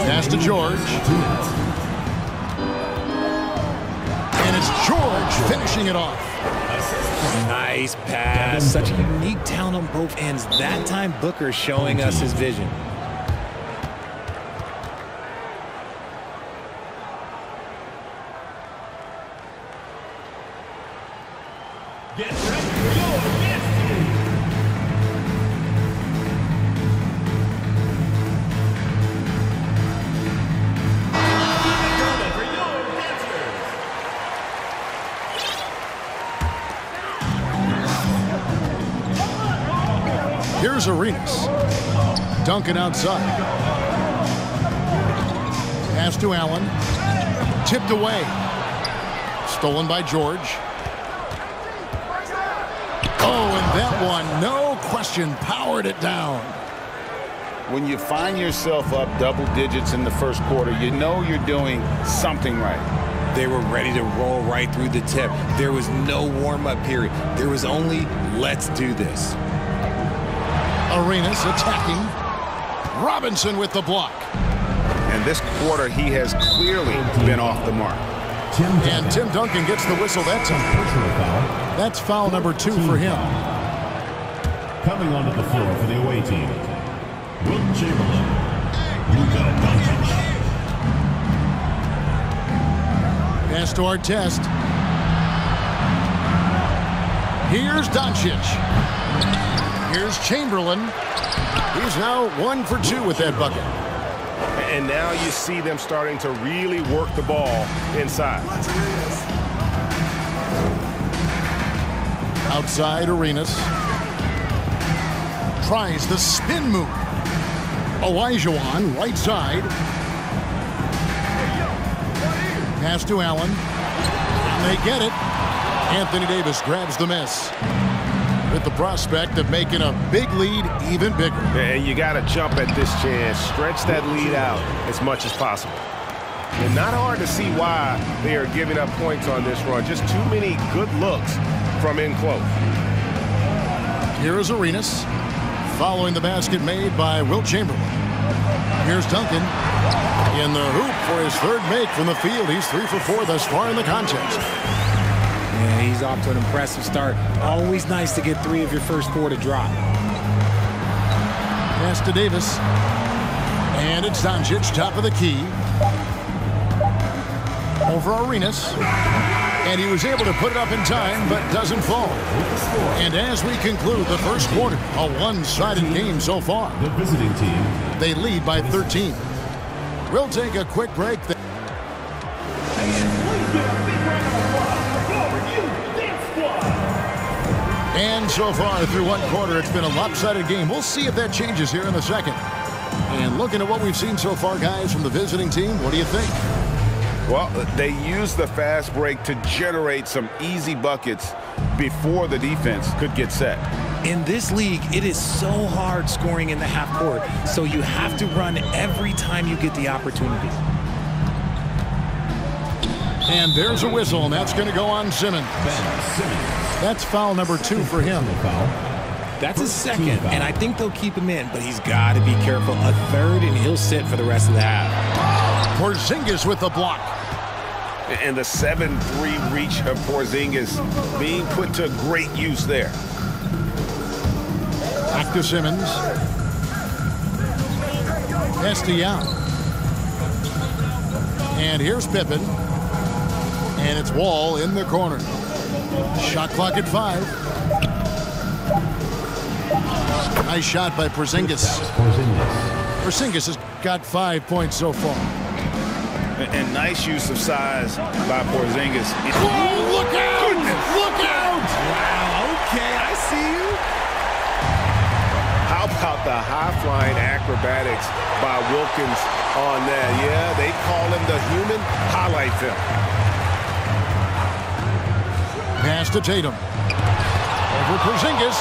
Pass to George. And it's George finishing it off. Nice pass. Such a unique talent on both ends. That time, Booker showing us his vision. Get ready for your destiny. For your dancers. Here's Arenas. Duncan outside. Pass to Allen. Tipped away. Stolen by George. Oh, and that one, no question, powered it down. When you find yourself up double digits in the first quarter, you know you're doing something right. They were ready to roll right through the tip. There was no warm-up period. There was only, let's do this. Arenas attacking. Robinson with the block. And this quarter, he has clearly been off the mark. And Tim Duncan gets the whistle that time. That's foul number 2 for him. Coming onto the floor for the away team, Wilt Chamberlain, Luka Doncic. Pass to Artest. Here's Doncic. Here's Chamberlain. He's now 1 for 2 with that bucket. And now you see them starting to really work the ball inside. Outside Arenas. Tries the spin move. Olajuwon, right side. Pass to Allen. And they get it. Anthony Davis grabs the miss. With the prospect of making a big lead even bigger. And you got to jump at this chance. Stretch that lead out as much as possible. And not hard to see why they are giving up points on this run. Just too many good looks from in close. Here is Arenas. Following the basket made by Wilt Chamberlain. Here's Duncan. In the hoop for his third make from the field. He's 3 for 4 thus far in the contest. Yeah, he's off to an impressive start. Always nice to get 3 of your first 4 to drop. Pass to Davis. And it's Doncic, top of the key. Over Arenas. And he was able to put it up in time, but doesn't fall. And as we conclude the first quarter, a one-sided game so far. The visiting team. They lead by 13. We'll take a quick break. And so far through one quarter, it's been a lopsided game. We'll see if that changes here in the second. And looking at what we've seen so far, guys, from the visiting team, what do you think? Well, they used the fast break to generate some easy buckets before the defense could get set. In this league, it is so hard scoring in the half court, so you have to run every time you get the opportunity. And there's a whistle, and that's going to go on Simmons. That's foul number 2 for him. That's his second, and I think they'll keep him in, but he's got to be careful. A third, and he'll sit for the rest of the half. Porzingis with the block. And the 7-3 reach of Porzingis being put to great use there. Back to Simmons. Pass to Young. And here's Pippen. And it's Wall in the corner. Shot clock at 5. Nice shot by Porzingis. Porzingis has got 5 points so far. And nice use of size by Porzingis. Oh, look out! Goodness. Look out! Wow, okay, I see you. How about the high-flying acrobatics by Wilkins on that? Yeah, they call him the human highlight film. Pass to Tatum. Over Porzingis.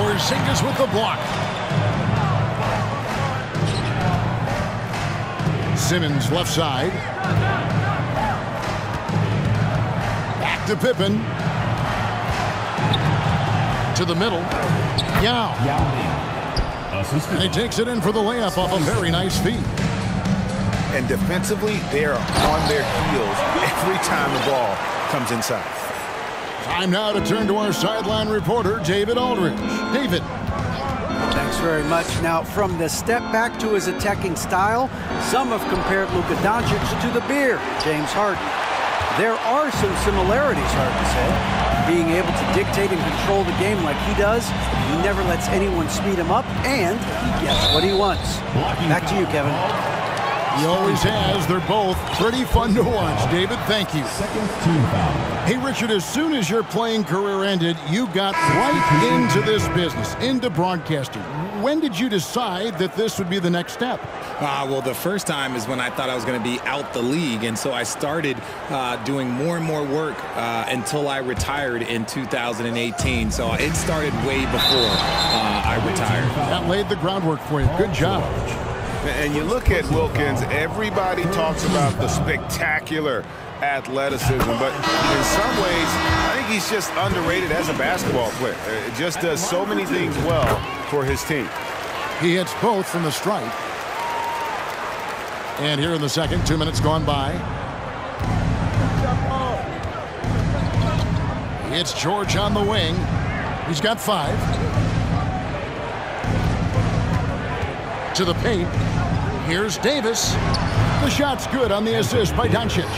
Porzingis with the block. Simmons left side. Back to Pippen. To the middle. Yao. And he takes it in for the layup off a very nice feed. And defensively, they are on their heels every time the ball comes inside. Time now to turn to our sideline reporter, David Aldridge. David. Thanks very much. Now, from the step back to his attacking style, some have compared Luka Doncic to the bear, James Harden. There are some similarities, Harden said. Being able to dictate and control the game like he does, he never lets anyone speed him up, and he gets what he wants. Back to you, Kevin. He always has. They're both pretty fun to watch. David, thank you. Hey, Richard, as soon as your playing career ended, you got right into this business, into broadcasting. When did you decide that this would be the next step? Well, the first time is when I thought I was going to be out the league, and so I started doing more and more work until I retired in 2018. So it started way before I retired. That laid the groundwork for you. Good job. And you look at Wilkins, everybody talks about the spectacular athleticism, but in some ways, I think he's just underrated as a basketball player. Just does so many things well for his team. He hits both from the stripe. And here in the second, 2 minutes gone by. It's George on the wing. He's got 5. To the paint. Here's Davis. The shot's good on the assist by Doncic.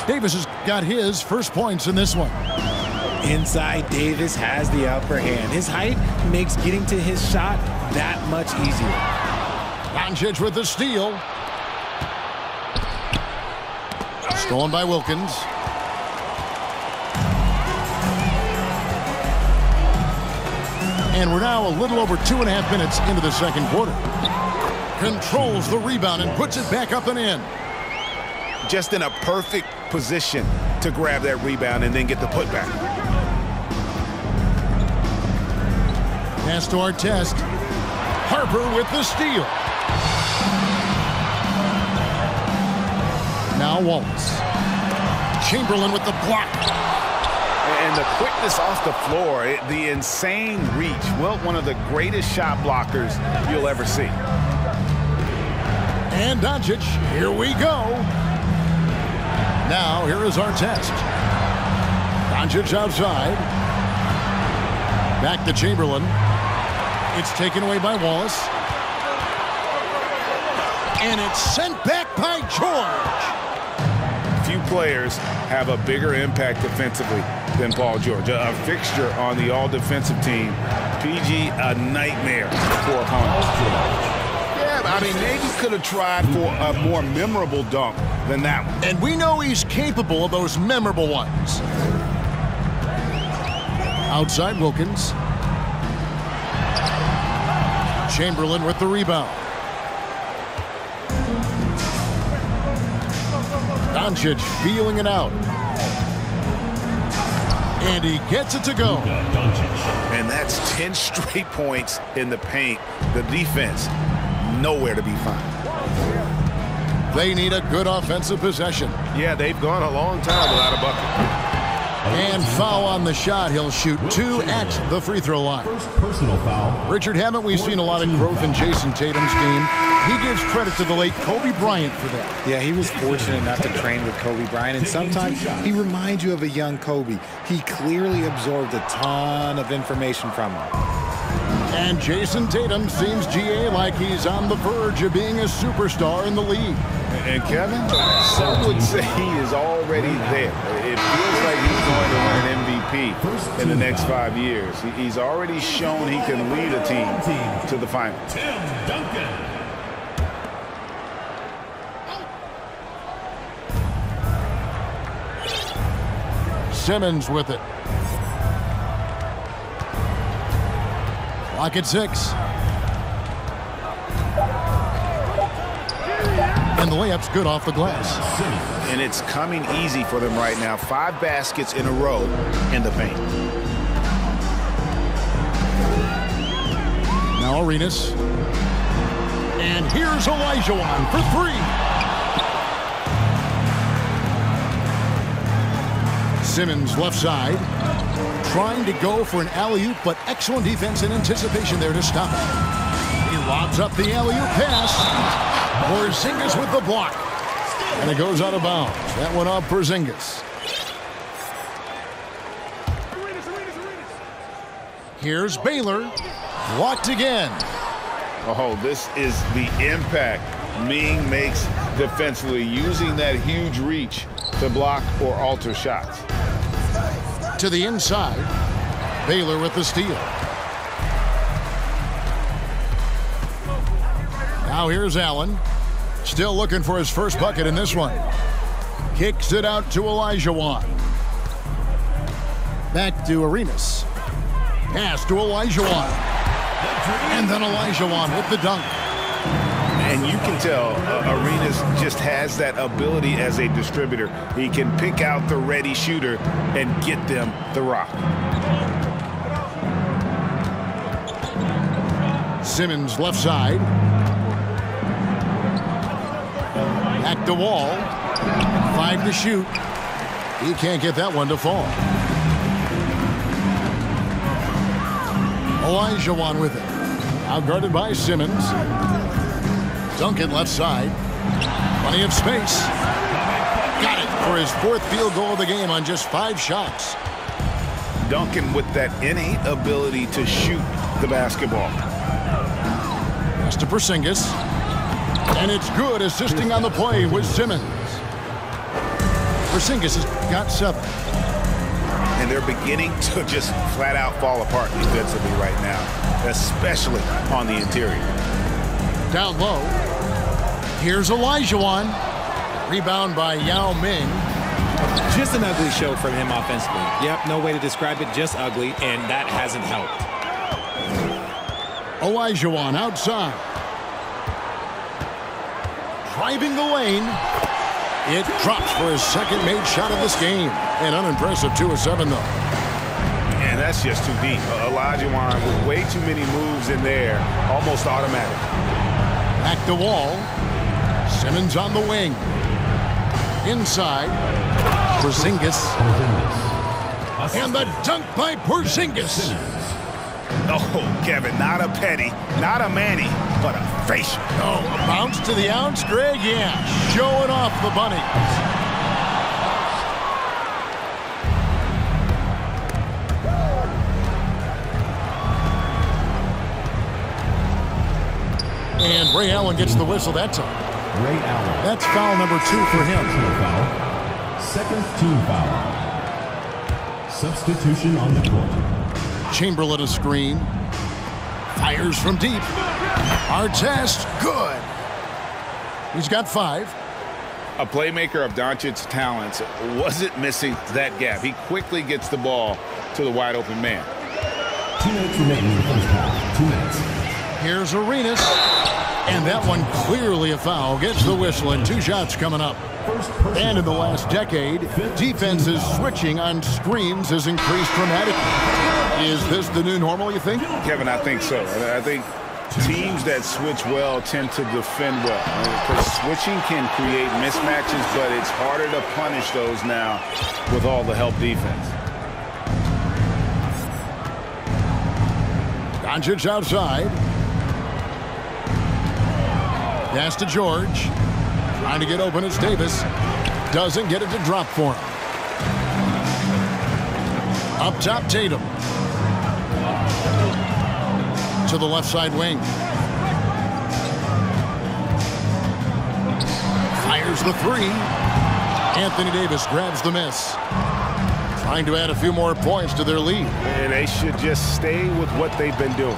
Davis has got his first points in this one. Inside, Davis has the upper hand. His height makes getting to his shot that much easier. Doncic with the steal. Stolen by Wilkins. And we're now a little over 2.5 minutes into the second quarter. Controls the rebound and puts it back up and in. Just in a perfect position to grab that rebound and then get the putback. Pass to Artest. Harper with the steal. Now Wallace. Chamberlain with the block. And the quickness off the floor, the insane reach. Well, one of the greatest shot blockers you'll ever see. And Doncic, here we go. Now, here is Artest. Doncic outside. Back to Chamberlain. It's taken away by Wallace. And it's sent back by George. Few players have a bigger impact defensively than Paul George. A fixture on the all-defensive team. PG, a nightmare for opponents. Yeah, I mean, maybe could have tried for a more memorable dunk than that one. And we know he's capable of those memorable ones. Outside Wilkins. Chamberlain with the rebound. Doncic feeling it out. And he gets it to go. And that's 10 straight points in the paint. The defense, nowhere to be found. They need a good offensive possession. Yeah, they've gone a long time without a bucket. And foul on the shot. He'll shoot 2 at the free throw line. First personal foul. Richard, haven't we seen a lot of growth in Jason Tatum's game? He gives credit to the late Kobe Bryant for that. Yeah, he was fortunate enough to train with Kobe Bryant, and sometimes he reminds you of a young Kobe. He clearly absorbed a ton of information from him. And Jason Tatum seems, GA, like he's on the verge of being a superstar in the league. And Kevin, some would say he is already there. It feels like he's going to win an MVP in the next 5 years. He's already shown he can lead a team to the finals. Tim Duncan. Simmons with it. Clock at 6. And the layup's good off the glass. And it's coming easy for them right now. 5 baskets in a row in the paint. Now Arenas. And here's Olajuwon for 3. Simmons left side. Trying to go for an alley-oop, but excellent defense and anticipation there to stop it. Lobs up the alley-oop pass. Porzingis with the block. And it goes out of bounds. That one off Porzingis. Here's Baylor. Blocked again. Oh, this is the impact Ming makes defensively, using that huge reach to block or alter shots. To the inside. Baylor with the steal. Now here's Allen. Still looking for his first bucket in this one. Kicks it out to Olajuwon. Back to Arenas. Pass to Olajuwon. And then Olajuwon with the dunk. And you can tell Arenas just has that ability as a distributor. He can pick out the ready shooter and get them the rock. Simmons left side. Back to Wall. 5 to shoot. He can't get that one to fall. Olajuwon with it. Outguarded by Simmons. Duncan left side. Plenty of space. Got it for his 4th field goal of the game on just 5 shots. Duncan with that innate ability to shoot the basketball. Pass to Porzingis. And it's good, assisting on the play with Simmons. Porzingis has got 7. And they're beginning to just flat out fall apart defensively right now, especially on the interior. Down low. Here's Olajuwon. Rebound by Yao Ming. Just an ugly show from him offensively. Yep, no way to describe it, just ugly, and that hasn't helped. Olajuwon outside. Driving the lane. It drops for his 2nd made shot of this game. An unimpressive 2 of 7, though. And that's just too deep. Olajuwon with way too many moves in there, almost automatic. Back to Wall. Simmons on the wing. Inside. Porzingis. And the dunk by Porzingis. Oh, Kevin, not a petty, not a Manny, but a facial. Oh, a bounce to the ounce, Greg? Yeah, showing off the bunny. And Ray Allen gets the whistle that time. Ray Allen. That's foul number 2 for him. Second team foul. Substitution on the court. Chamberlain a screen. Fires from deep. Artest, good. He's got 5. A playmaker of Doncic's talents wasn't missing that gap. He quickly gets the ball to the wide open man. 2 minutes remaining in the first half. 2 minutes. Here's Arenas. And that one clearly a foul. Gets the whistle and 2 shots coming up. And in the last decade, defenses switching on screens has increased dramatically. Is this the new normal, you think? Kevin, I think so. I think teams that switch well tend to defend well. Because switching can create mismatches, but it's harder to punish those now with all the help defense. Doncic outside. Pass to George. Trying to get open as Davis. Doesn't get it to drop for him. Up top, Tatum. To the left side wing. Fires the 3. Anthony Davis grabs the miss. Trying to add a few more points to their lead. And they should just stay with what they've been doing.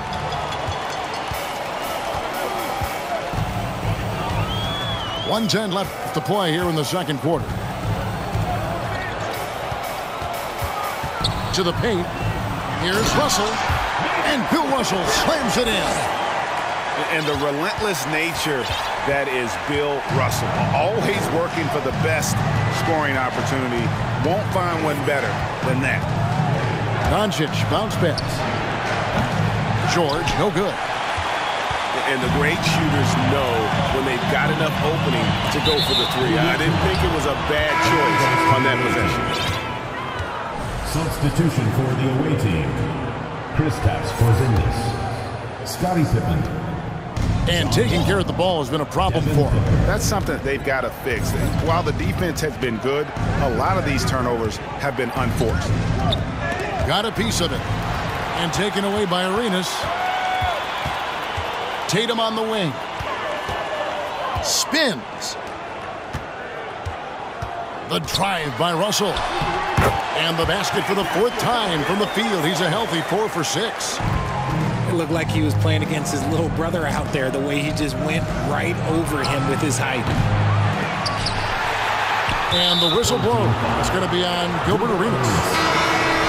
.110 left to play here in the 2nd quarter. To the paint. Here's Russell. And Bill Russell slams it in. And the relentless nature that is Bill Russell. Always working for the best scoring opportunity. Won't find one better than that. Doncic, bounce pass. George, no good. And the great shooters know when they've got enough opening to go for the 3. I didn't think it was a bad choice on that possession. Substitution for the away team. Kristaps Porzingis. Scottie Pippen. And taking care of the ball has been a problem for them. That's something they've got to fix. While the defense has been good, a lot of these turnovers have been unforced. Got a piece of it. And taken away by Arenas. Tatum on the wing. Spins. The drive by Russell. And the basket for the 4th time from the field. He's a healthy 4 for 6. It looked like he was playing against his little brother out there, the way he just went right over him with his height. And the whistle blows. It's going to be on Gilbert Arenas.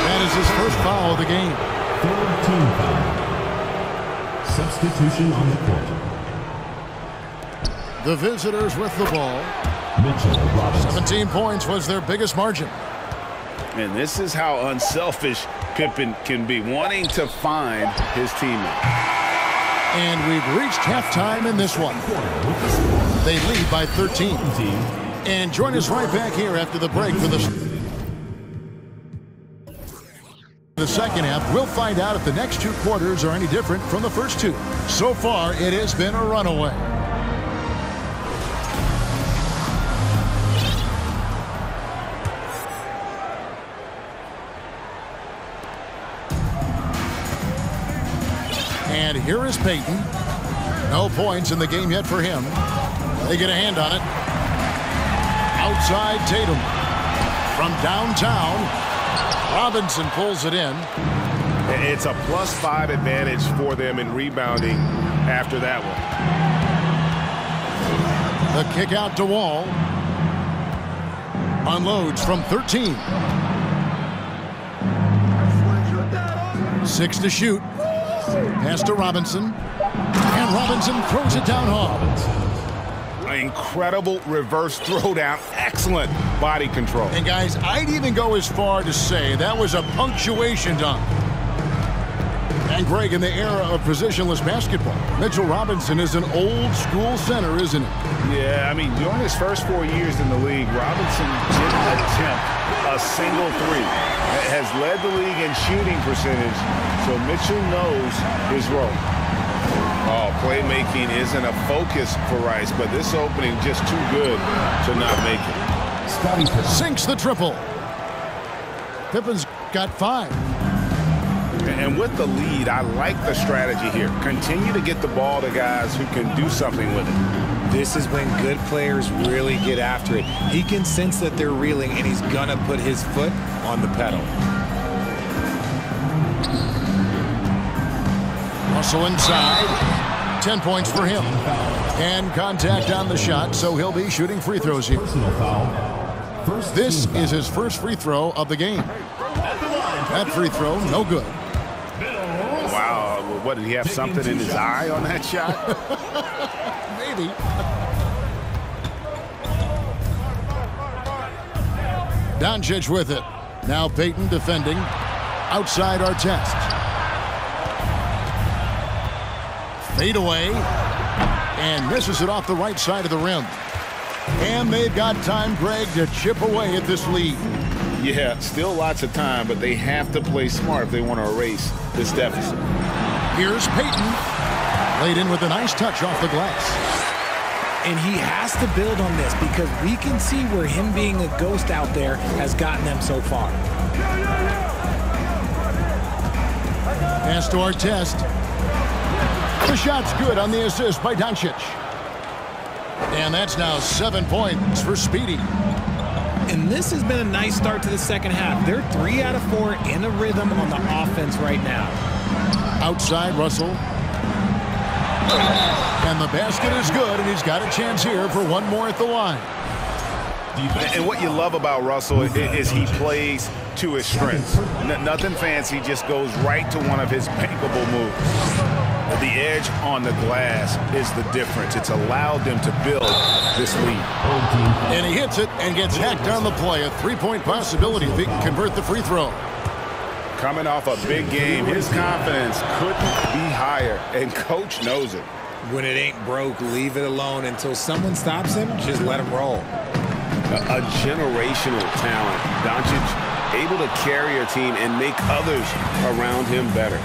That is his first foul of the game. 3rd team foul. Substitution on the court. The visitors with the ball. Mitchell Robinson. 17 points was their biggest margin. And this is how unselfish Pippen can be, wanting to find his teammate. And we've reached halftime in this one. They lead by 13. And join us right back here after the break for the second half. We'll find out if the next 2 quarters are any different from the first 2. So far, it has been a runaway. And here is Payton. No points in the game yet for him. They get a hand on it. Outside Tatum. From downtown, Robinson pulls it in. It's a +5 advantage for them in rebounding after that one. The kick out to Wall. Unloads from 13. 6 to shoot. Pass to Robinson. And Robinson throws it down hard. Incredible reverse throwdown. Excellent body control. And guys, I'd even go as far to say that was a punctuation dunk. And Greg, in the era of positionless basketball, Mitchell Robinson is an old school center, isn't he? Yeah, I mean, during his first 4 years in the league, Robinson didn't attempt a single 3. Has led the league in shooting percentage, so Mitchell knows his role. Oh, playmaking isn't a focus for Rice, but this opening just too good to not make it. Sinks the triple. Pippen's got 5. And with the lead, I like the strategy here. Continue to get the ball to guys who can do something with it. This is when good players really get after it. He can sense that they're reeling, and he's going to put his foot on the pedal. Russell inside. 10 points for him. And contact on the shot, so he'll be shooting free throws here. This is his first free throw of the game. That free throw, no good. Wow, what, did he have something in his eye on that shot? Maybe. Doncic with it. Now Payton defending. Outside Artest. Fade away. And misses it off the right side of the rim. And they've got time, Greg, to chip away at this lead. Yeah, still lots of time, but they have to play smart if they want to erase this deficit. Here's Payton. Laid in with a nice touch off the glass. And he has to build on this because we can see where him being a ghost out there has gotten them so far. Pass to Artest. The shot's good on the assist by Doncic. And that's now 7 points for Speedy. And this has been a nice start to the second half. They're 3 out of 4 in a rhythm on the offense right now. Outside Russell. And the basket is good, and he's got a chance here for one more at the line. And what you love about Russell is he plays to his strengths. Nothing fancy, just goes right to one of his bankable moves. The edge on the glass is the difference. It's allowed them to build this lead. And he hits it and gets hacked on the play. A 3-point possibility if he can convert the free throw. Coming off a big game, his confidence couldn't be higher, and coach knows it. When it ain't broke, leave it alone until someone stops him. Just let him roll. A generational talent. Doncic able to carry a team and make others around him better.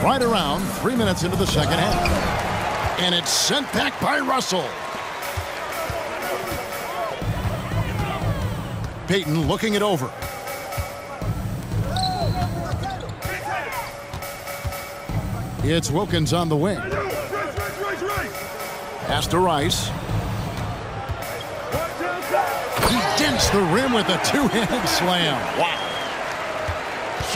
Right around 3 minutes into the second half. And it's sent back by Russell. Peyton looking it over. It's Wilkins on the wing. Pass to Rice. He dents the rim with a two-handed slam. Wow.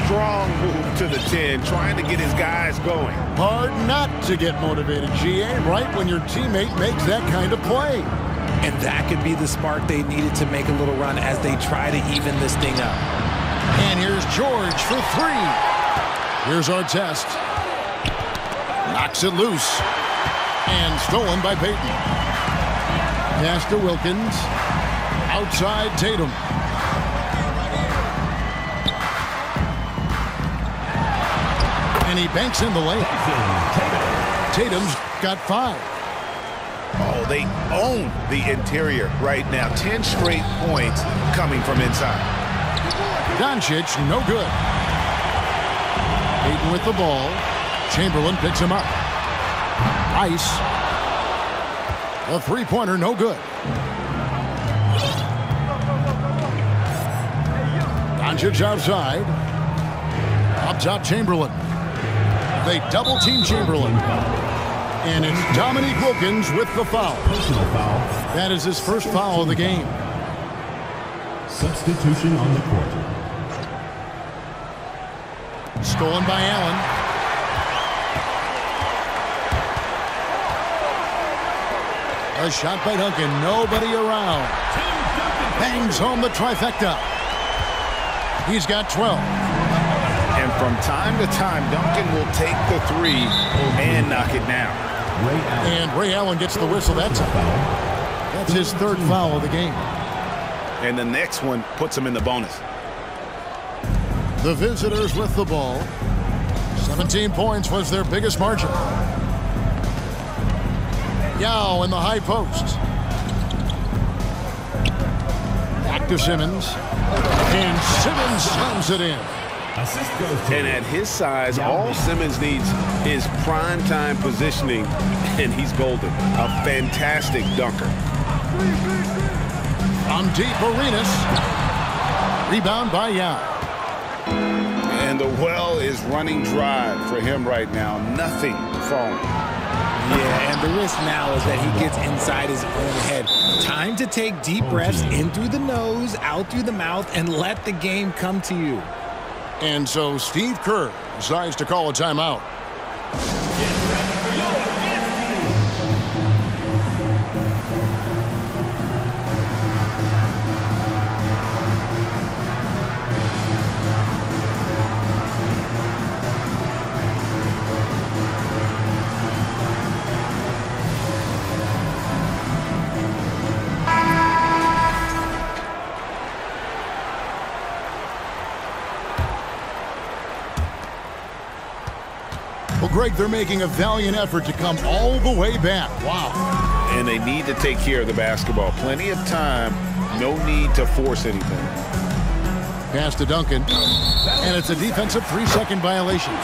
Strong move to the 10, trying to get his guys going. Hard not to get motivated, GA, right when your teammate makes that kind of play. And that could be the spark they needed to make a little run as they try to even this thing up. And here's George for three. Here's Artest. Knocks it loose. And stolen by Peyton. Pass to Wilkins. Outside Tatum. And he banks in the lane. Tatum's got 5. Oh, they own the interior right now. 10 straight points coming from inside. Doncic, no good. Peyton with the ball. Chamberlain picks him up. Rice. A three-pointer, no good. Doncic outside. Up top, Chamberlain. They double-team Chamberlain. And it's Dominique Wilkins with the foul. Personal foul. That is his first foul of the game. Substitution on the court. Stolen by Allen. A shot by Duncan. Nobody around. Bangs home the trifecta. He's got 12. And from time to time, Duncan will take the 3 and knock it down. And Ray Allen gets the whistle that time. That's his third foul of the game. And the next one puts him in the bonus. The visitors with the ball. 17 points was their biggest margin. Yao in the high post. Back to Simmons. And Simmons slams it in. And at his size, all Simmons needs is prime-time positioning, and he's golden. A fantastic dunker. From deep, Arenas. Rebound by Yao. And the well is running dry for him right now. Nothing falling. Yeah, and the risk now is that he gets inside his own head. Time to take deep breaths in through the nose, out through the mouth, and let the game come to you. And so Steve Kerr decides to call a timeout. Greg, they're making a valiant effort to come all the way back. Wow. And they need to take care of the basketball. Plenty of time. No need to force anything. Pass to Duncan. And it's a defensive 3-second violation.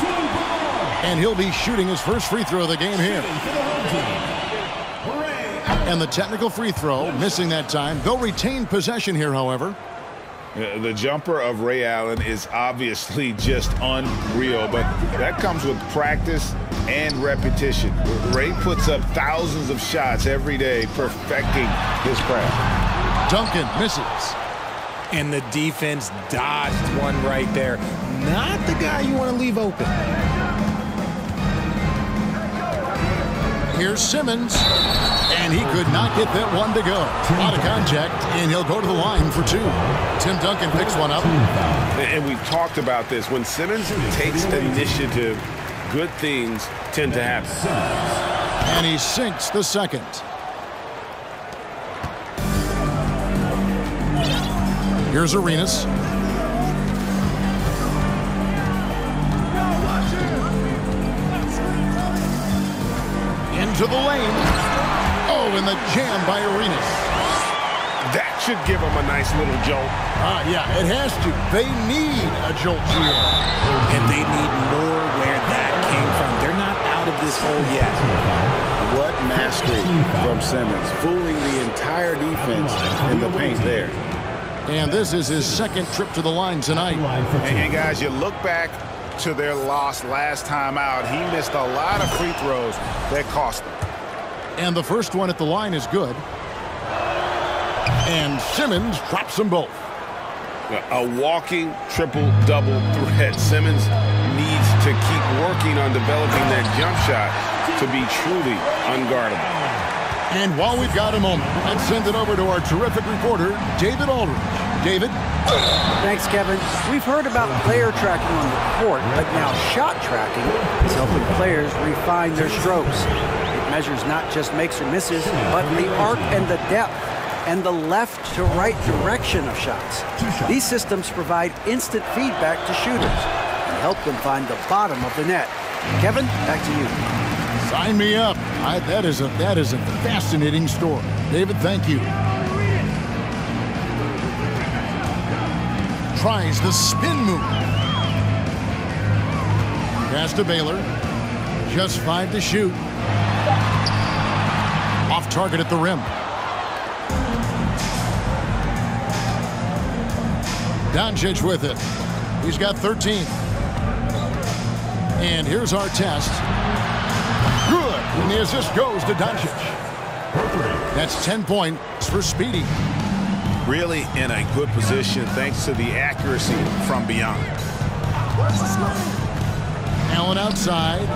And he'll be shooting his first free throw of the game here. And the technical free throw, missing that time. They'll retain possession here, however. The jumper of Ray Allen is obviously just unreal, but that comes with practice and repetition. Ray puts up thousands of shots every day, perfecting his craft. Duncan misses. And the defense dodged one right there. Not the guy you want to leave open. Here's Simmons. And he could not get that one to go. Out of contact, and he'll go to the line for 2. Tim Duncan picks one up. And we've talked about this. When Simmons takes initiative, good things tend to happen. And he sinks the second. Here's Arenas. Into the lane. Oh, and the jam by Arenas. That should give them a nice little jolt. Yeah, it has to. They need a jolt here. And they need more where that came Oh, yeah. What mastery from Simmons, fooling the entire defense in the paint there. And this is his second trip to the line tonight. And guys, you look back to their loss last time out. He missed a lot of free throws that cost them. And the first one at the line is good. And Simmons drops them both. A walking triple-double threat. Simmons needs to keep working on developing that jump shot to be truly unguardable. And while we've got a moment, let's send it over to our terrific reporter, David Aldridge. David? Thanks, Kevin. We've heard about player tracking on the court, but now shot tracking is helping players refine their strokes. It measures not just makes or misses, but the arc and the depth and the left to right direction of shots. These systems provide instant feedback to shooters and help them find the bottom of the net. Kevin, back to you. Sign me up. That is a fascinating story. David, thank you. Tries the spin move. Pass to Baylor. Just 5 to shoot. Off target at the rim. Doncic with it. He's got 13. And here's our test. Good. And the assist goes to Doncic. That's 10 points for Speedy. Really in a good position thanks to the accuracy from beyond. Allen outside.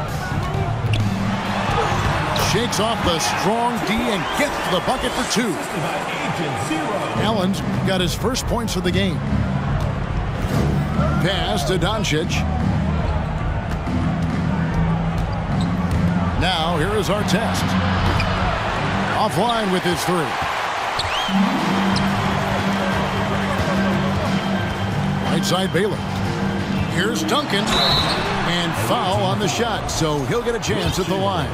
Shakes off the strong D and gets the bucket for 2. Allen's got his first points of the game. Pass to Doncic. Now, here is our test. Offline with his 3. Right side Baylor. Here's Duncan. And foul on the shot, so he'll get a chance at the line.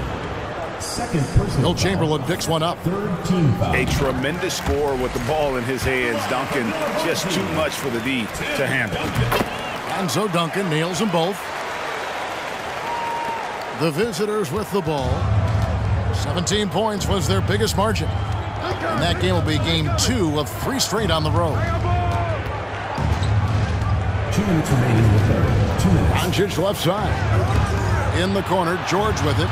Will Chamberlain picks one up. A tremendous score with the ball in his hands. Duncan just too much for the D to handle. And so Duncan nails them both. The visitors with the ball. 17 points was their biggest margin. And that game will be game 2 of 3 straight on the road. 2 minutes remaining in the third. 2 minutes. Doncic left side. In the corner, George with it.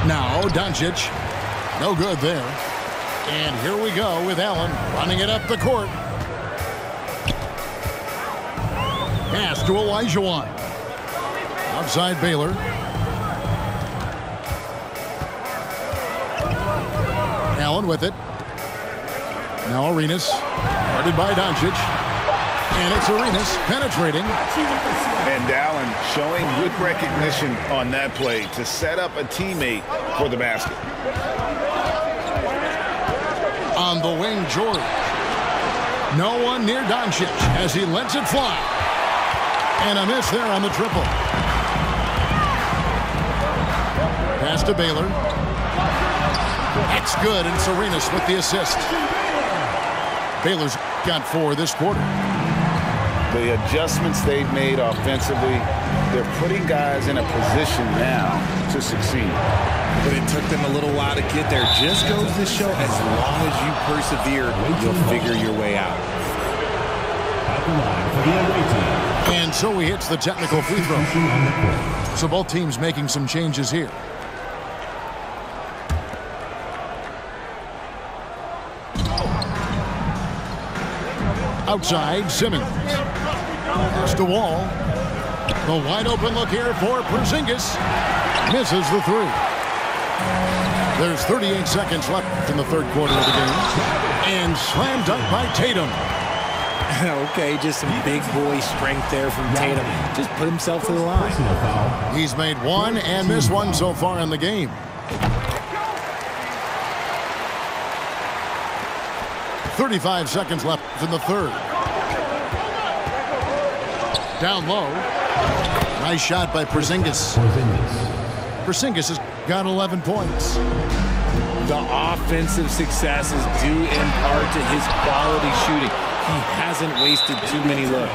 Now Doncic. No good there. And here we go with Allen running it up the court. Pass to Olajuwon. Outside Baylor. Allen with it. Now Arenas. Guarded by Doncic. And it's Arenas penetrating. And Allen showing good recognition on that play to set up a teammate for the basket. On the wing, George. No one near Doncic as he lets it fly. And a miss there on the triple. Pass to Baylor. That's good, and Arenas with the assist. Baylor's got 4 this quarter. The adjustments they've made offensively, they're putting guys in a position now to succeed. But it took them a little while to get there. Just goes to show, as long as you persevere, you'll figure your way out. And so he hits the technical free throw. So both teams making some changes here. Outside, Simmons. Pass to Wall. The wide open look here for Porzingis. Misses the 3. There's 38 seconds left in the third quarter of the game. And slam dunk by Tatum. Okay, just some big boy strength there from Tatum. Just put himself to the line. He's made 1 and missed 1 so far in the game. .35 seconds left in the third. Down low. Nice shot by Porzingis. Porzingis has got 11 points. The offensive success is due in part to his quality shooting. He hasn't wasted too many looks.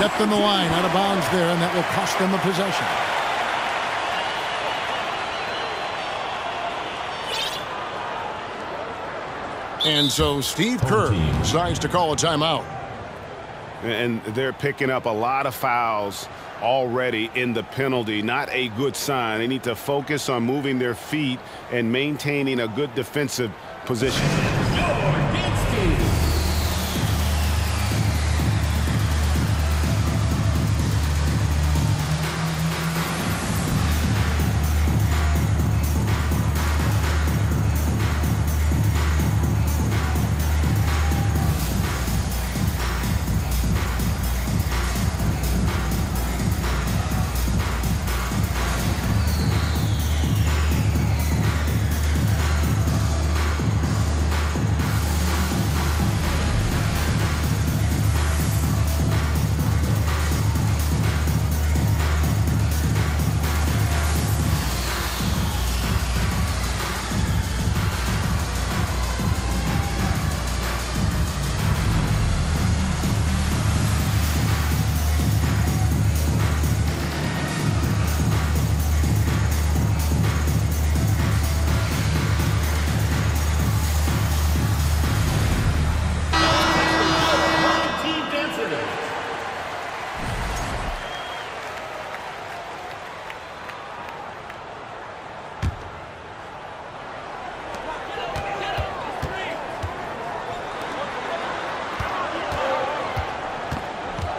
stepped in the line out of bounds there, and that will cost them the possession. And so Steve Kerr decides to call a timeout. And they're picking up a lot of fouls already in the penalty. Not a good sign. They need to focus on moving their feet and maintaining a good defensive position.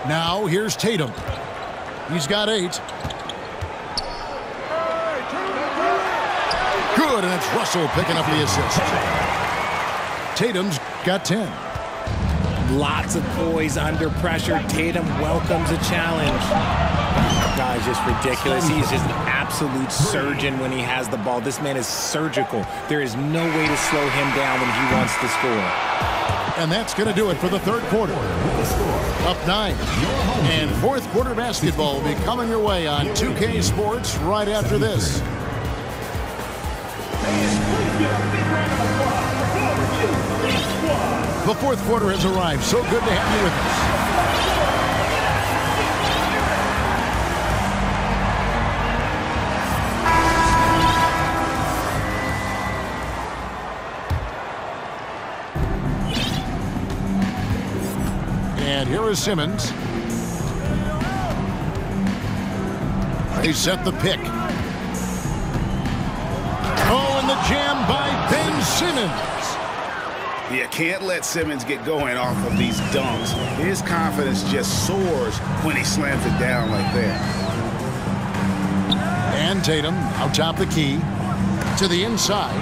Now here's Tatum. He's got 8. Good, and it's Russell picking up the assist. Tatum's got 10. Lots of poise under pressure. Tatum welcomes a challenge. Guy's just ridiculous. He's just an absolute surgeon when he has the ball. This man is surgical. There is no way to slow him down when he wants to score. And that's going to do it for the third quarter. Up 9. And fourth quarter basketball will be coming your way on 2K Sports right after this. The fourth quarter has arrived. So good to have you with us. And here is Simmons. They set the pick. Oh, and the jam by Ben Simmons. You can't let Simmons get going off of these dunks. His confidence just soars when he slams it down like that. And Tatum out top the key to the inside.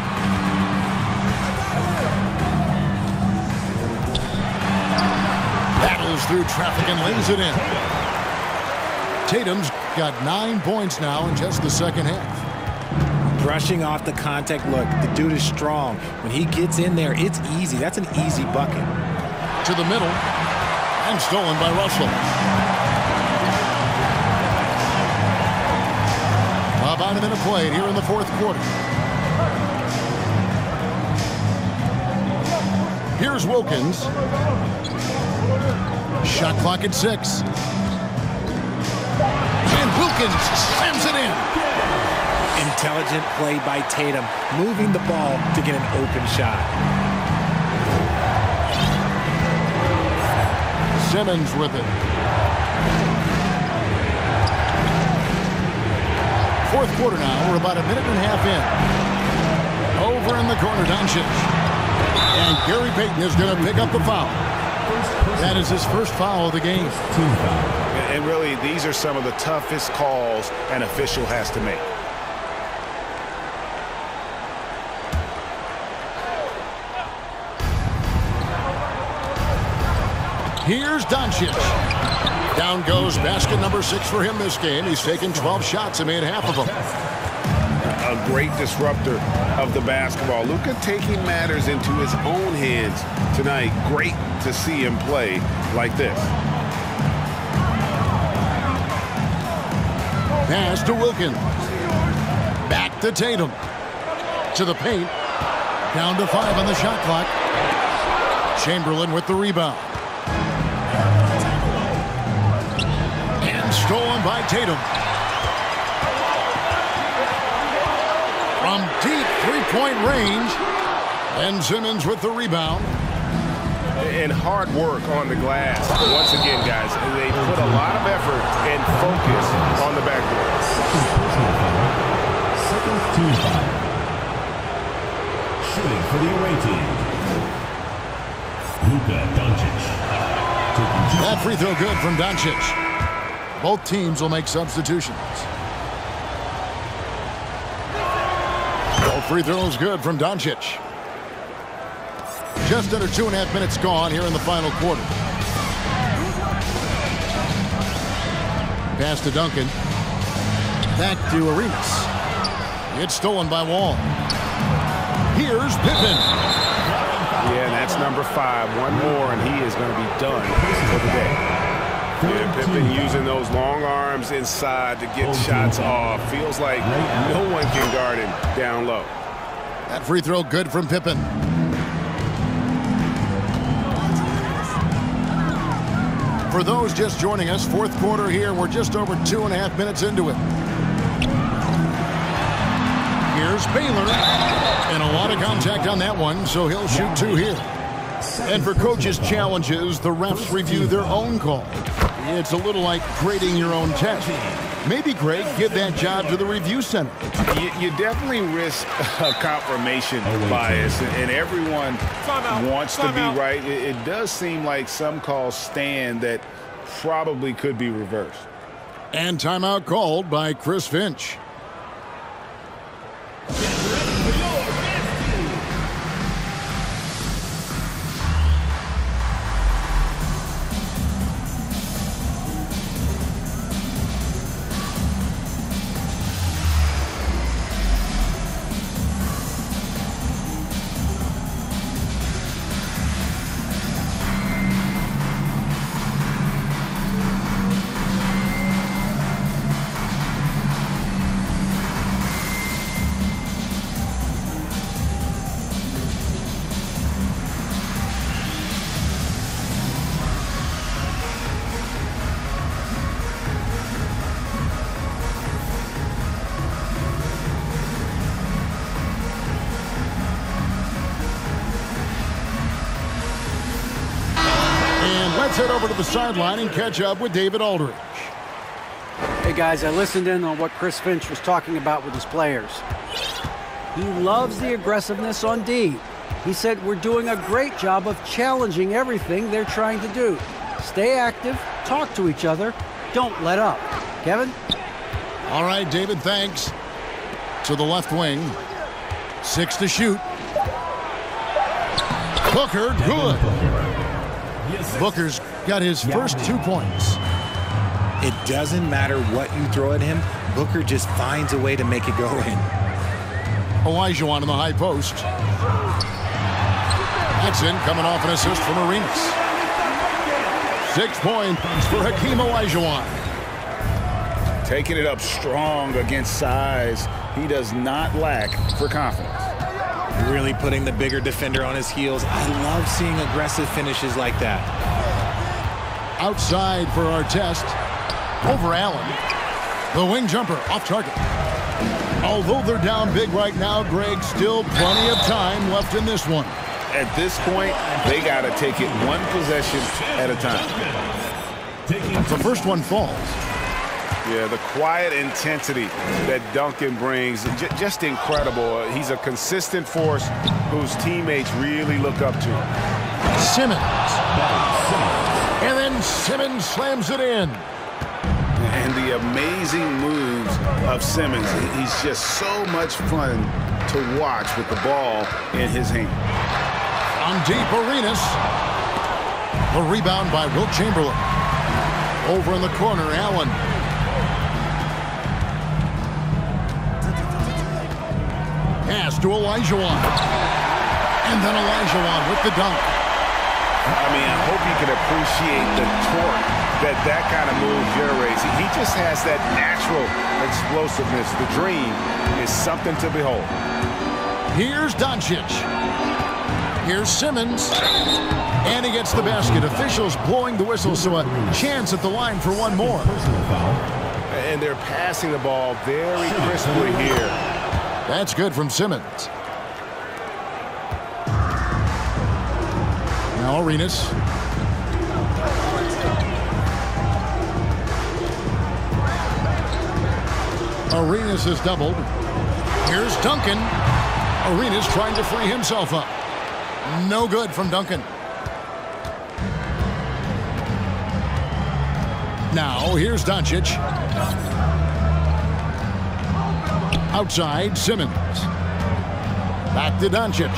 Battles through traffic and lays it in. Tatum's got 9 points now in just the second half. Brushing off the contact. Look, the dude is strong. When he gets in there, it's easy. That's an easy bucket. To the middle. And stolen by Russell. About a minute played here in the fourth quarter. Here's Wilkins. Shot clock at 6. And Wilkins slams it in. Intelligent play by Tatum, moving the ball to get an open shot. Simmons with it. Fourth quarter now. We're about a minute and a half in. Over in the corner, Doncic. And Gary Payton is going to pick up the foul. That is his first foul of the game. And really, these are some of the toughest calls an official has to make. Here's Doncic. Down goes basket number 6 for him this game. He's taken 12 shots and made half of them. A great disruptor of the basketball. Luka taking matters into his own hands tonight. Great to see him play like this. Pass to Wilkins. Back to Tatum. To the paint. Down to 5 on the shot clock. stolen by Tatum. From deep three-point range. And Simmons with the rebound. And hard work on the glass. Once again, guys, they put a lot of effort and focus on the backboard. Second team foul. Shooting for the away team. Luka Doncic. That free throw good from Doncic. Both teams will make substitutions. Both free throws good from Doncic. Just under 2.5 minutes gone here in the final quarter. Pass to Duncan. Back to Arenas. It's stolen by Wall. Here's Pippen. Yeah, and that's number 5. One more, and he is going to be done for the day. Yeah, Pippen using those long arms inside to get shots off. Feels like no one can guard him down low. That free throw good from Pippen. For those just joining us, fourth quarter here. We're just over 2.5 minutes into it. Here's Baylor. And a lot of contact on that one, so he'll shoot 2 here. And for coaches' challenges, the refs review their own call. It's a little like grading your own test. Maybe, Greg, give that job to the review center. You definitely risk a confirmation bias, and everyone wants to be right. It does seem like some calls stand that probably could be reversed. And timeout called by Chris Finch. Let's head over to the sideline and catch up with David Aldridge. Hey, guys, I listened in on what Chris Finch was talking about with his players. He loves the aggressiveness on D. He said we're doing a great job of challenging everything they're trying to do. Stay active, talk to each other, don't let up. Kevin? All right, David, thanks. To the left wing. 6 to shoot. Booker, good. Booker's got his first 2 points. It doesn't matter what you throw at him. Booker just finds a way to make it go in. Olajuwon in the high post. That's in, coming off an assist from Arenas. 6 points for Hakeem Olajuwon. Taking it up strong against size. He does not lack for confidence. Really putting the bigger defender on his heels. I love seeing aggressive finishes like that. Outside for our test. Over Allen. The wing jumper off target. Although they're down big right now, Greg, still plenty of time left in this one. At this point, they got to take it one possession at a time. The first one falls. Yeah, the quiet intensity that Duncan brings, just incredible. He's a consistent force whose teammates really look up to. Simmons. And then Simmons slams it in. And the amazing moves of Simmons. He's just so much fun to watch with the ball in his hand. On deep, Arenas. The rebound by Wilt Chamberlain. Over in the corner, Allen. Pass to Olajuwon. And then Olajuwon with the dunk. I mean, I hope you can appreciate the torque that kind of move generates. He just has that natural explosiveness. The dream is something to behold. Here's Doncic. Here's Simmons. And he gets the basket. Officials blowing the whistle, so a chance at the line for one more. And they're passing the ball very crisply here. That's good from Simmons. Now Arenas. Arenas is doubled. Here's Duncan. Arenas trying to free himself up. No good from Duncan. Now here's Doncic. Outside, Simmons. Back to Doncic.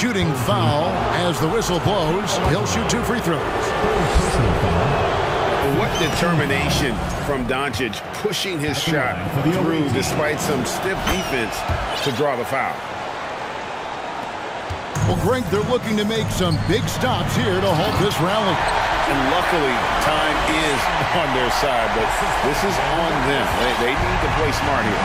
Shooting foul as the whistle blows. He'll shoot 2 free throws. What determination from Doncic, pushing his shot through despite some stiff defense to draw the foul. Well, Greg, they're looking to make some big stops here to halt this rally. And luckily, time is on their side, but this is on them. They need to play smart here.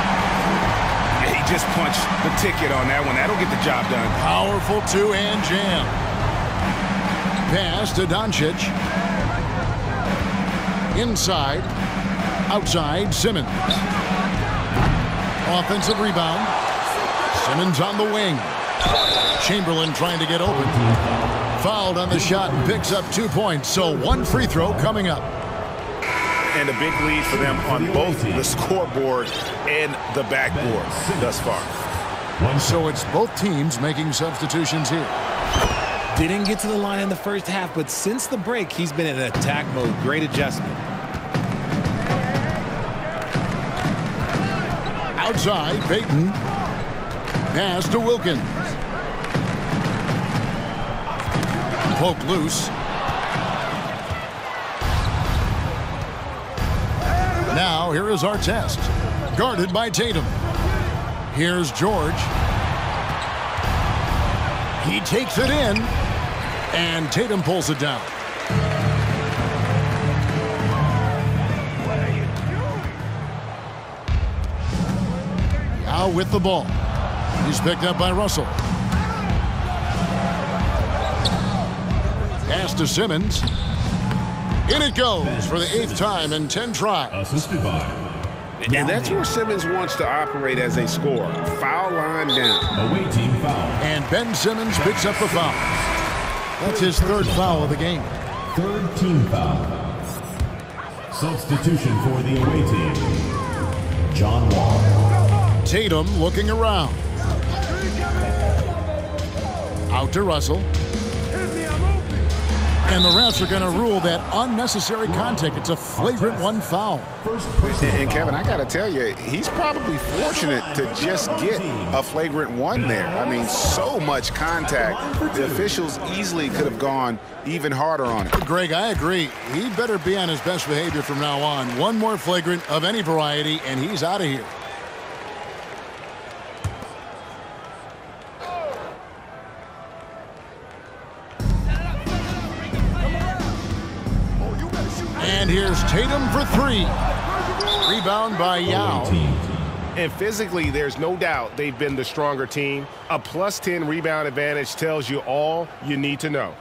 He just punched the ticket on that one. That'll get the job done. Powerful two-hand jam. Pass to Doncic. Inside. Outside, Simmons. Offensive rebound. Simmons on the wing. Chamberlain trying to get open. Fouled on the shot and picks up 2 points. So 1 free throw coming up. And a big lead for them on both the scoreboard and the backboard thus far. So it's both teams making substitutions here. Didn't get to the line in the first half, but since the break, he's been in attack mode. Great adjustment. Outside, Payton. Pass to Wilkins. Poke loose. Now, here is Artest. Guarded by Tatum. Here's George. He takes it in. And Tatum pulls it down. Now with the ball. He's picked up by Russell. Pass to Simmons. In it goes for the 8th time in 10 tries. Assisted by. And that's where Simmons wants to operate as a scorer. Foul line down. Away team foul. And Ben Simmons picks up the foul. That's his 3rd foul of the game. 3rd team foul. Substitution for the away team. John Wall. Tatum looking around. Out to Russell. And the refs are going to rule that unnecessary contact. It's a flagrant 1 foul. And Kevin, I got to tell you, he's probably fortunate to just get a flagrant 1 there. I mean, so much contact. The officials easily could have gone even harder on it. Greg, I agree. He better be on his best behavior from now on. 1 more flagrant of any variety, and he's out of here. And here's Tatum for 3. Rebound by Yao. And physically, there's no doubt they've been the stronger team. A +10 rebound advantage tells you all you need to know.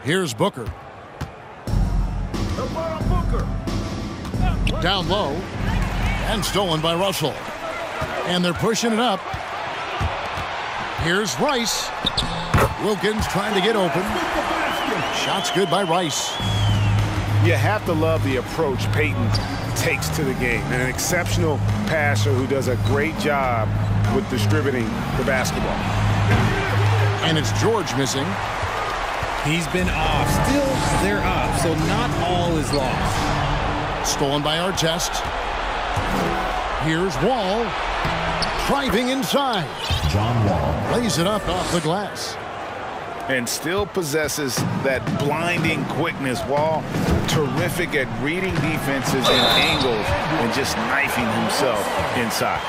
Here's Booker. Down low. And stolen by Russell. And they're pushing it up. Here's Rice. Wilkins trying to get open. Shot's good by Rice. You have to love the approach Peyton takes to the game. An exceptional passer who does a great job with distributing the basketball. And it's George missing. He's been off. Still, they're up, so not all is lost. Stolen by Artest. Here's Wall. Driving inside. John Wall Lays it up off the glass. And still possesses that blinding quickness. Wall, terrific at reading defenses and angles and just knifing himself inside.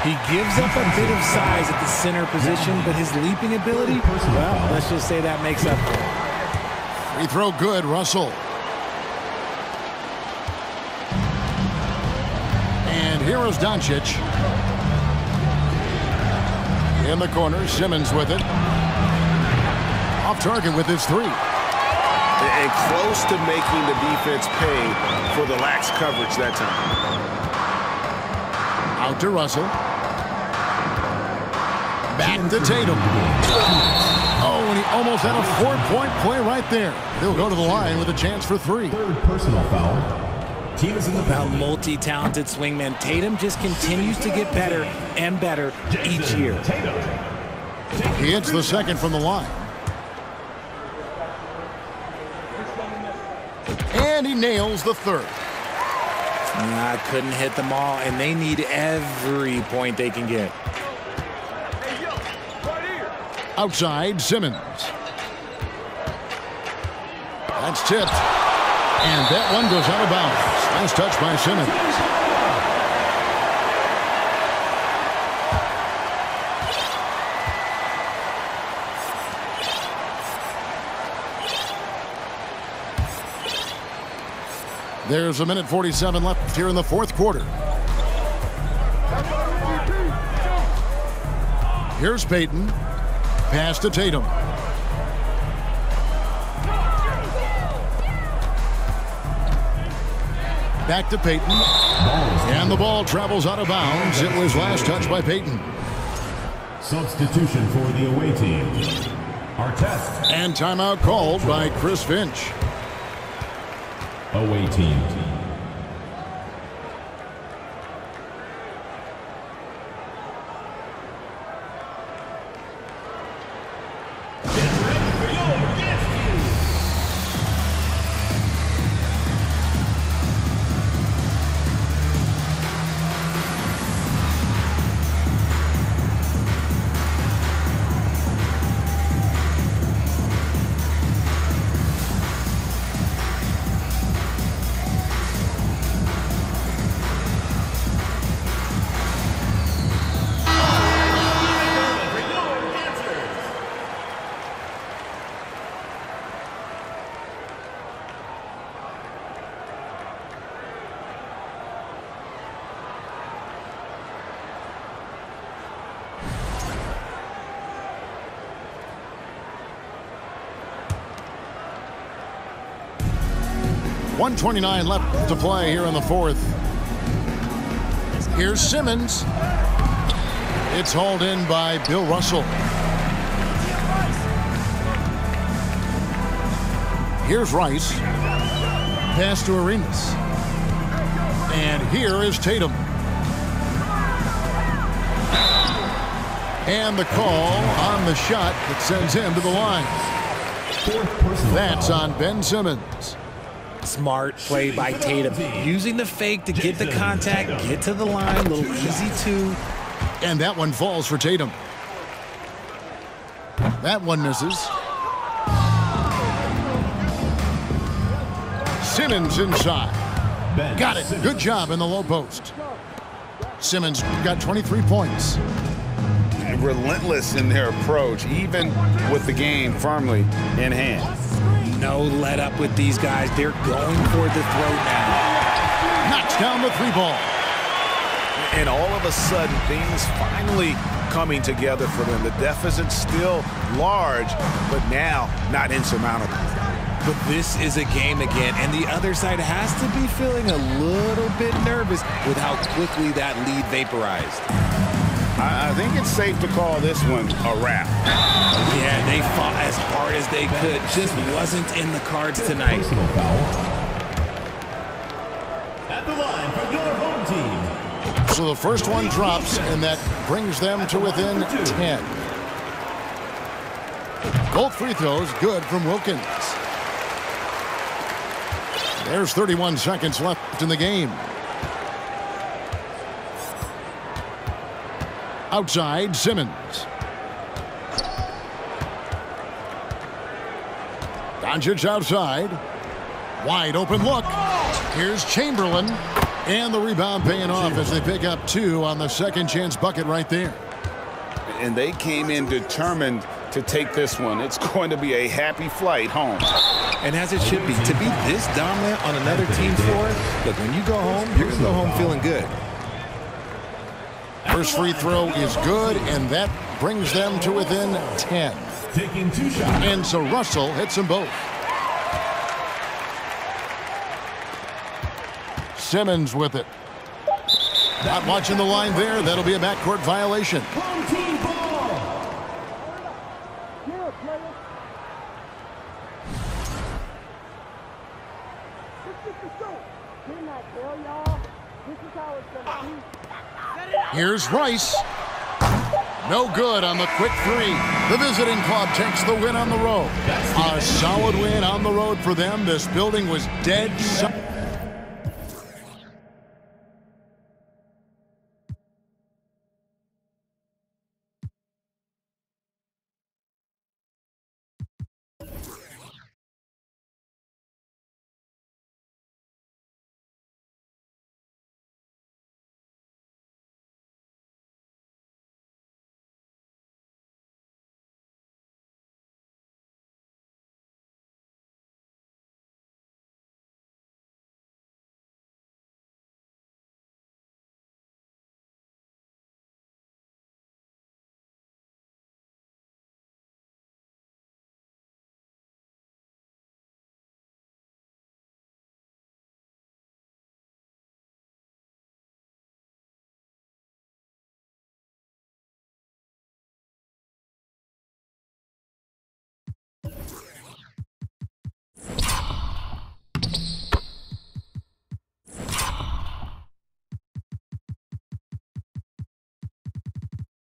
He gives up a bit of size at the center position, but his leaping ability, well, let's just say that makes up for it. Free throw good, Russell. And here is Doncic. In the corner, Simmons with it. Off target with his three. And close to making the defense pay for the lax coverage that time. Out to Russell. Back to Tatum. Oh, and he almost had a 4-point play right there. He'll go to the line with a chance for three. third personal foul. Team is in the A penalty. multi-talented swingman. Tatum just continues to get better and better each year. He hits the second from the line. And he nails the third. I couldn't hit them all, and they need every point they can get. Outside, Simmons. That's tipped. And that one goes out of bounds. Nice touch by Simmons. There's a minute 47 left here in the fourth quarter. Here's Peyton. Pass to Tatum. Back to Peyton. And the ball travels out of bounds. It was last touched by Peyton. Substitution for the away team. Artest. And timeout called by Chris Finch. Away team. .129 left to play here in the fourth. Here's Simmons. It's hauled in by Bill Russell. Here's Rice. Pass to Arenas. And here is Tatum. And the call on the shot that sends him to the line. That's on Ben Simmons. Smart play by Tatum. Using the fake to get the contact, get to the line, a little easy too. And that one falls for Tatum. That one misses. Simmons inside. Got it. Good job in the low post. Simmons got 23 points. Relentless in their approach, even with the game firmly in hand. No let up with these guys. They're going for the throat now. Knocks down the three ball. And all of a sudden, things finally coming together for them. The deficit still large, but now not insurmountable. But this is a game again, and the other side has to be feeling a little bit nervous with how quickly that lead vaporized. I think it's safe to call this one a wrap. Yeah, they fought as hard as they could. Just wasn't in the cards tonight. Personal foul. At the line for your home team. So the first one drops, and that brings them to within 10. Both free throws good from Wilkins. There's 31 seconds left in the game. Outside, Simmons. Doncic outside. Wide open look. Here's Chamberlain. And the rebound paying off as they pick up 2 on the second chance bucket right there. And they came in determined to take this one. It's going to be a happy flight home. And as it should be, to be this dominant on another team's floor, look, when you go home, you're going to go home feeling good. First free throw is good, and that brings them to within 10. Taking 2 shots. And so Russell hits them both. Simmons with it. Not watching the line there. That'll be a backcourt violation. Home team ball. Here's Rice. No good on the quick 3. The visiting club takes the win on the road. A solid win on the road for them. This building was dead.